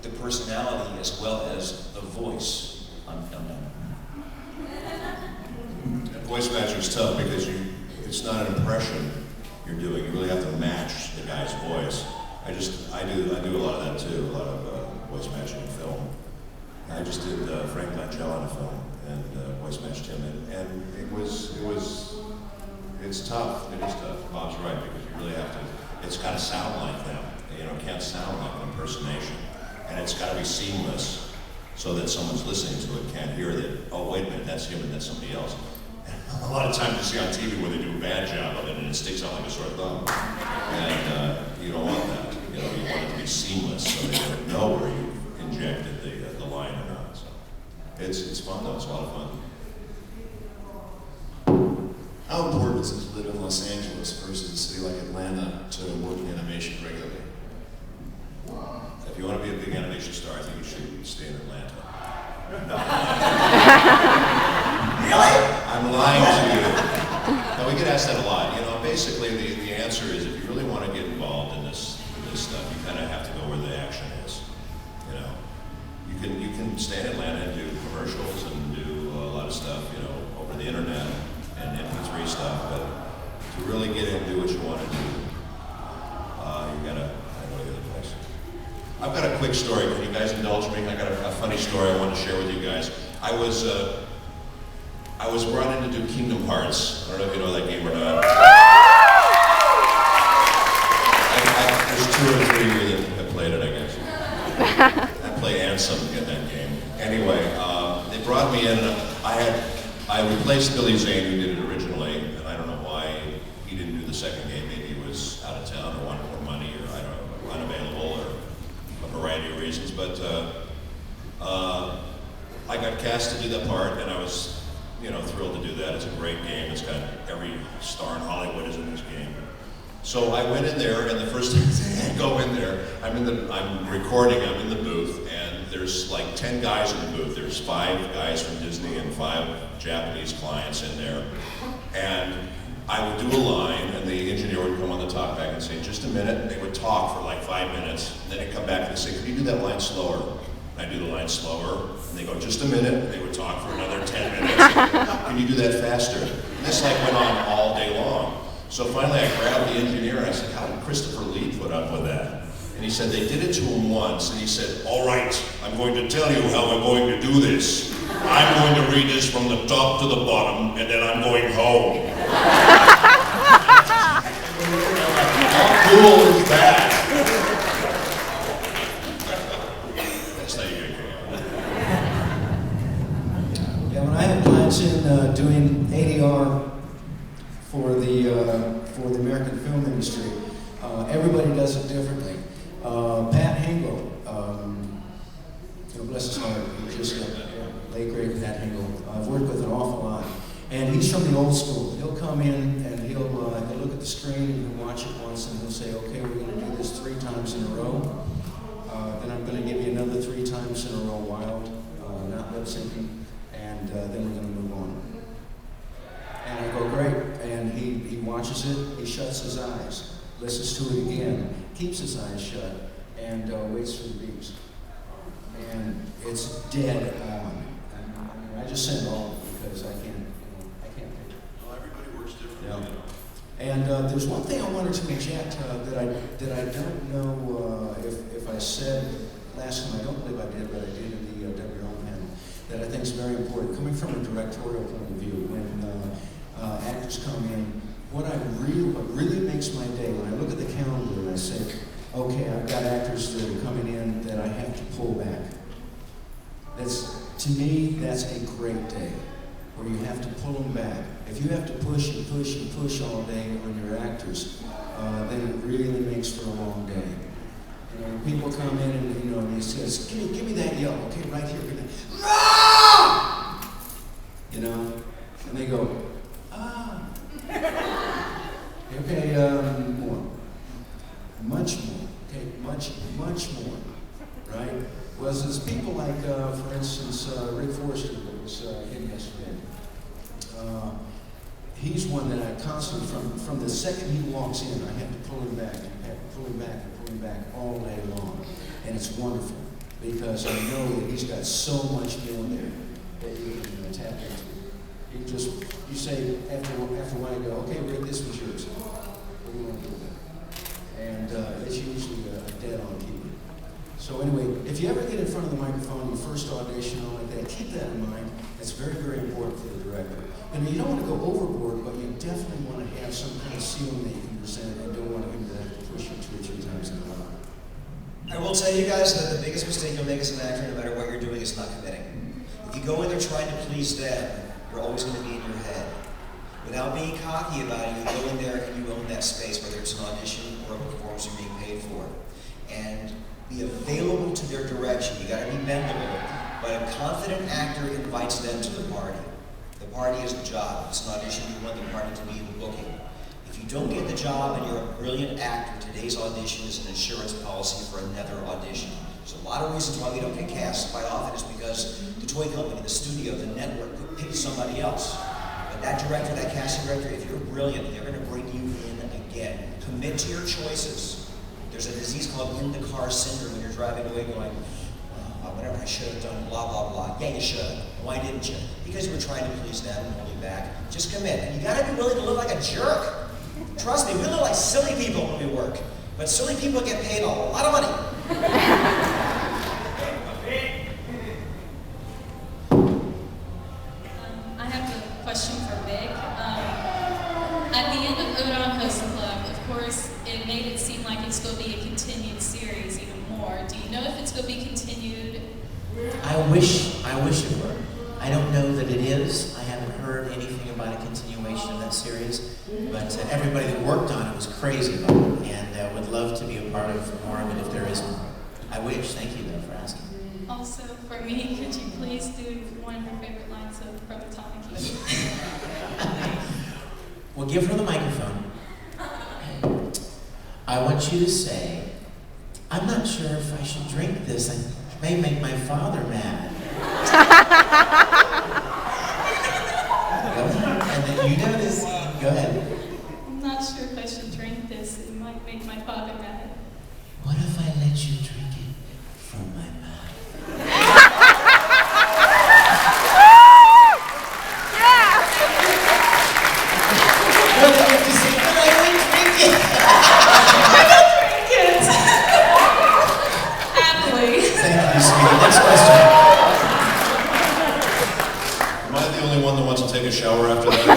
the personality as well as the voice. I'm done. Voice matching is tough because it's not an impression you're doing. You really have to match the guy's voice. I do a lot of that too, a lot of voice matching in film. I just did Frank Langella in a film and voice matched him, and it's tough. It is tough. Bob's right, because you really have to. It's got to sound like them. You know, it can't sound like an impersonation, and it's got to be seamless, so that someone's listening to it can't hear that. Oh, wait a minute, that's him and that's somebody else. And a lot of times you see on TV where they do a bad job of it, and it sticks out like a sore thumb, and you don't want that. You know, you want it to be seamless, so they don't know where you injected the line or not. So it's fun though. It's a lot of fun. How important is it to live in Los Angeles versus a city like Atlanta to work in animation regularly? If you want to be a big animation star, I think you should stay in Atlanta. No. Really? I'm lying to you. No, we get asked that a lot. You know, basically the answer is if you really want to get involved in this stuff, you kind of have to go where the action is. You know, you can stay in Atlanta and do commercials and do a lot of stuff, you know, over the internet and MP3 stuff, but to really get in and do what you want to do, you gotta go to the other place. I've got a quick story. Can you guys indulge me? I got a funny story I want to share with you guys. I was brought in to do Kingdom Hearts. I don't know if you know that game or not. There's 2 or 3 of you that have played it, I guess. I play Ansem in that game. Anyway, they brought me in. I replaced Billy Zane, who did it originally, and I don't know why he didn't do the second game. Maybe he was out of town or wanted more money, or I don't know, unavailable, or a variety of reasons. But I got cast to do that part, and I was, you know, thrilled to do that. It's a great game. It's got every star in Hollywood is in this game. So I went in there, and the first thing I go in there, I'm recording, I'm in the booth, and there's like 10 guys in the booth. There's 5 guys from Disney and 5 Japanese clients in there. And I would do a line, and the engineer would come on the talkback and say, just a minute, and they would talk for like 5 minutes, and then they'd come back and say, can you do that line slower? And I'd do the line slower, and they go, just a minute, and they would talk for another 10 minutes. Can you do that faster? And this like went on all day long. So finally I grabbed the engineer and I said, how did Christopher Lee put up with that? And he said, they did it to him once, and he said, all right, I'm going to tell you how we're going to do this. I'm going to read this from the top to the bottom, and then I'm going home. How cool is that? That's how you get it. Yeah, when I had clients in doing ADR for the American film industry, everybody does it differently. Pat Hingle, bless his heart, he was just late great Pat Hingle. I've worked with an awful lot, and he's from the old school. He'll come in and he'll look at the screen and he'll watch it once, and he'll say, "Okay, we're going to do this 3 times in a row. Then I'm going to give you another 3 times in a row, wild, not lip syncing, and then we're going to move on." And I go, great. And he watches it, he shuts his eyes, listens to it again, keeps his eyes shut, and waits for the beeps. And it's dead on. I just send all of it because I can't pick it. Well, everybody works differently. Yeah. And there's one thing I wanted to inject that I don't know if I said last time. I don't believe I did, but I did in the WRO panel, that I think is very important. Coming from a directorial point of view, when actors come in, what really makes my day, when I look at the calendar and I say, okay, I've got actors that are coming in that I have to pull back. To me, that's a great day, where you have to pull them back. If you have to push and push and push all day on your actors, then it really makes for a long day. You know, people come in and he says, give me that yell, okay, right here. Ah! You know, and they go, ah. Okay, more. Much more. Okay, much more. Right? Well, there's people like, for instance, Rick Forrester that was in yesterday. He's one that I constantly, from the second he walks in, I have to pull him back, and pull him back all day long. And it's wonderful. because I know that he's got so much in there that you can tap into. You can just, you say, after a while, you go, okay, Rick, this was yours. What do you want to do with it? And it's usually a dead-on keeper. So anyway, if you ever get in front of the microphone, your first audition, all like that, keep that in mind. It's very, very important for the director. And you don't want to go overboard, but you definitely want to have some kind of ceiling that you can present and don't want him to push you 2 or 3 times in a row. I will tell you guys that the biggest mistake you'll make as an actor, no matter what you're doing, is not committing. If you go in there trying to please them, you're always going to be in your head. Without being cocky about it, you go in there and you own that space, whether it's an audition or a performance you're being paid for. And be available to their direction. You got to be bendable. But a confident actor invites them to the party. The party is the job. It's an audition. You want the party to be the booking. If you don't get the job and you're a brilliant actor, today's audition is an insurance policy for another audition. There's a lot of reasons why we don't get cast. Quite often it's because the toy company, the studio, the network picked somebody else. But that director, that casting director, if you're brilliant, they're going to bring you in again. Commit to your choices. There's a disease called in-the-car syndrome when you're driving away going, whatever I should have done, blah, blah, blah. Yeah, you should. Why didn't you? Because you were trying to please them and hold you back. Just commit. And you got to be willing to look like a jerk. Trust me, we look like silly people when we work. But silly people get paid a lot of money. I have a question for Vic. At the end of Odon Host Club, of course, it made it seem like it's going to be a continued series even more. Do you know if it's going to be continued? I wish it were. I don't know that it is. I haven't heard anything about a continuation of that series, but everybody that worked on it was crazy about it, and would love to be a part of more of it if there is one. I wish. Thank you, though, for asking. Also, for me, could you please do one of your favorite lines from Atomic Heat? Well, give her the microphone. I want you to say, I'm not sure if I should drink this. I may make my father mad. Go ahead. And then you know this. Go ahead. I'm not sure if I should drink this. It might make my father mad. What if I let you drink it from my mouth? Well, you have to say, but I won't drink it. Drink it! Happily. Thank you, sweetie. Next question. Am I the only one that wants to take a shower after that?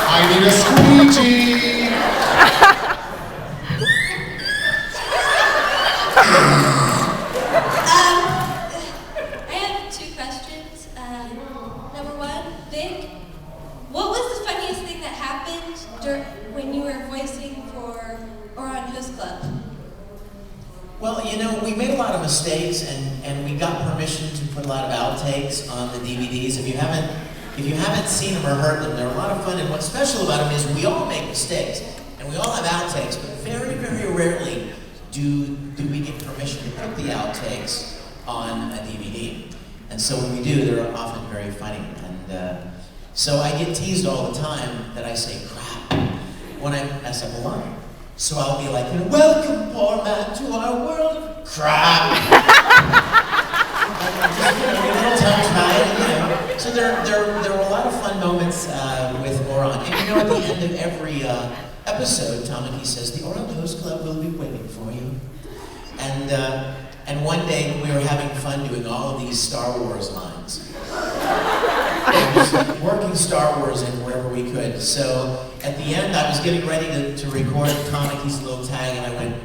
I need a squeegee! I have 2 questions. Number 1, Vic, what was the funniest thing that happened when you were voicing for Oron Host Club? Well, you know, we made a lot of mistakes, and we got permission to put a lot of outtakes on the DVDs. If you haven't seen them or heard them, they're a lot of fun. And what's special about them is we all make mistakes, and we all have outtakes, but very, very rarely do we get permission to put the outtakes on a DVD. And so when we do, they're often very funny. And so I get teased all the time that I say crap when I mess up a line. So I'll be like, welcome, poor man, to our world of crap. Just, a little tongue tied, So there were a lot of fun moments with Oron. And you know, at the end of every episode, Tamaki says, the Oron Host Club will be waiting for you. And one day we were having fun doing all of these Star Wars lines. Working Star Wars in wherever we could. So at the end, I was getting ready to record Tamaki's little tag, and I went,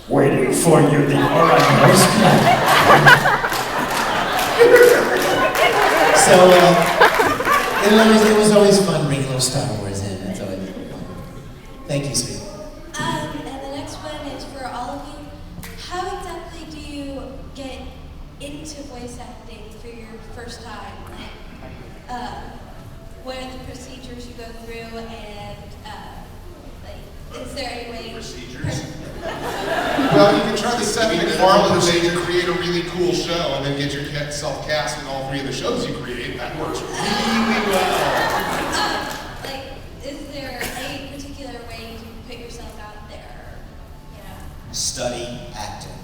waiting for you, the Oron Host Club. So it was always fun bringing little Star Wars in. That's always. Thank you, sweetie. And the next one is for all of you. How exactly do you get into voice acting for your first time? What are the procedures you go through, and is there any way? Procedures? Well, you can try the Seth MacFarlane way to create a really cool show, and then get yourself cast in all 3 of the shows you create. That works really well. Is there any particular way to put yourself out there? You know? Study acting.